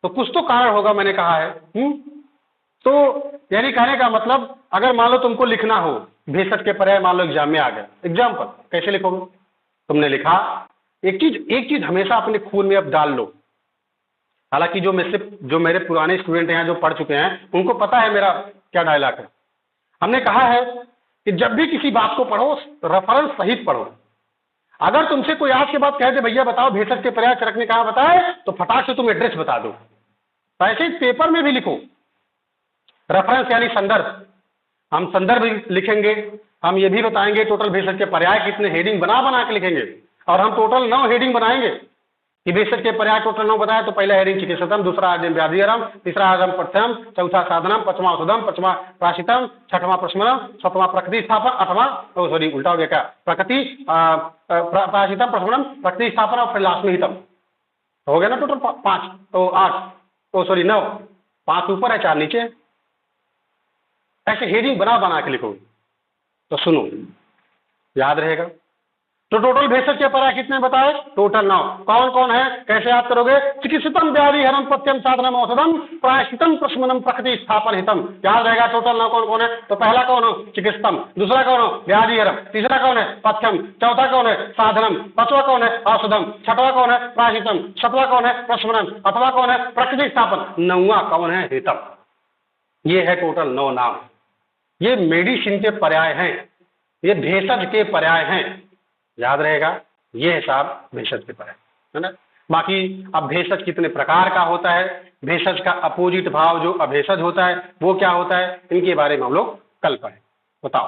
तो कुछ तो कारण होगा, मैंने कहा है। तो यानी कहने का मतलब अगर मान लो तुमको लिखना हो भेषज के पर्याय, मान लो एग्जाम में आ गया, एग्जाम पर कैसे लिखोगे? तुमने लिखा, एक चीज हमेशा अपने खून में अब डाल लो। हालांकि जो मेरे पुराने स्टूडेंट हैं जो पढ़ चुके हैं, उनको पता है मेरा क्या डायलॉग है। हमने कहा है कि जब भी किसी बात को पढ़ो रेफरेंस सहित पढ़ो। अगर तुमसे कोई आज के बाद कहे दे भैया बताओ भेषज के पर्याय चरक ने कहा बताए, तो फटाक से तुम एड्रेस बता दो। तो ऐसे ही पेपर में भी लिखो रेफरेंस यानी संदर्भ। हम संदर्भ लिखेंगे, हम ये भी बताएंगे टोटल भेषज के पर्याय कितने, हेडिंग बना बना के लिखेंगे। और हम टोटल 9 हेडिंग बनाएंगे कि भेषज के पर्याय टोटल 9 बताया, तो पहला हेडिंग चिकित्सतम, दूसरा व्याधिहरम, तीसरा आगम प्रथम, चौथा साधनम, पांचवा औषधम, पांचवा प्राशितम, छठवां प्रशमनम, सातवां प्रकृति स्थापन, आठवां सॉरी उल्टा हो गया क्या, प्रकृति प्राशितम, प्रशमनम, प्रकृति स्थापन, और फिर लास्ट में हितम। हो गया ना टोटल 5, तो 8, तो सॉरी 9, 5 ऊपर है 4 नीचे है। ऐसे हेडिंग बना बना के लिखोगे तो सुनो, याद रहेगा। तो टोटल भेषज के पर्याय कितने बताए? टोटल 9। कौन कौन है, कैसे याद करोगे? चिकित्सतम, व्याधिहरम, पथ्यम, साधनम, औषधम, प्रायश्चितम, प्रशमनम, प्रकृति स्थापन, हितम। याद रहेगा टोटल 9 कौन कौन है? तो पहला कौन हो? चिकित्सतम। दूसरा कौन हो? व्याधिहरम। तीसरा कौन है? पथ्यम। चौथा कौन है? साधनम। पांचवा कौन है? औषधम। छठवां कौन है? प्रायश्चितम। सातवां कौन है? प्रशमनम। आठवां कौन है? प्रकृति स्थापन। 9वां कौन है? हितम। ये है टोटल 9 नाम। ये मेडिसिन के पर्याय हैं, ये भेषज के पर्याय हैं, याद रहेगा। ये है साहब भेषज के पर्याय, है ना। बाकी अब भेषज कितने प्रकार का होता है, भेषज का अपोजिट भाव जो अभेषज होता है वो क्या होता है, इनके बारे में हम लोग कल पढ़ें। बताओ।